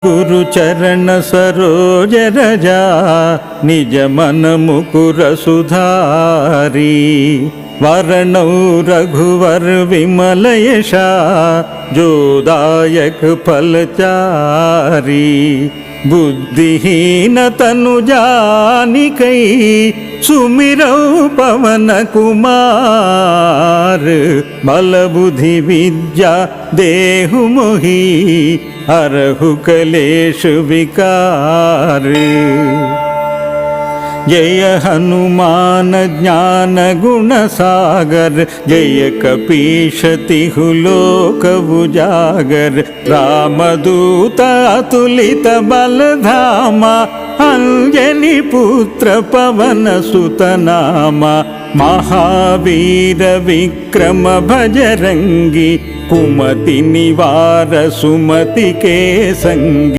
गुरु चरण सरोज रजा निज मन मुकुर सुधारी वरणौ रघुवर विमल यशा जोदायक फलचारी बुद्धिहीन तनु जानिकै सुमिरौ पवन कुमार बल बुद्धि विद्या देहु मोहि हरहु कलेश विकार। जय हनुमान ज्ञान गुण सागर जय कपीश तिहु लोक उजागर रामदूत अतुलित बल धामा अंजनी पुत्र पवन सुत नामा महावीर विक्रम भजरंगी कुमति निवार सुमति के संगी।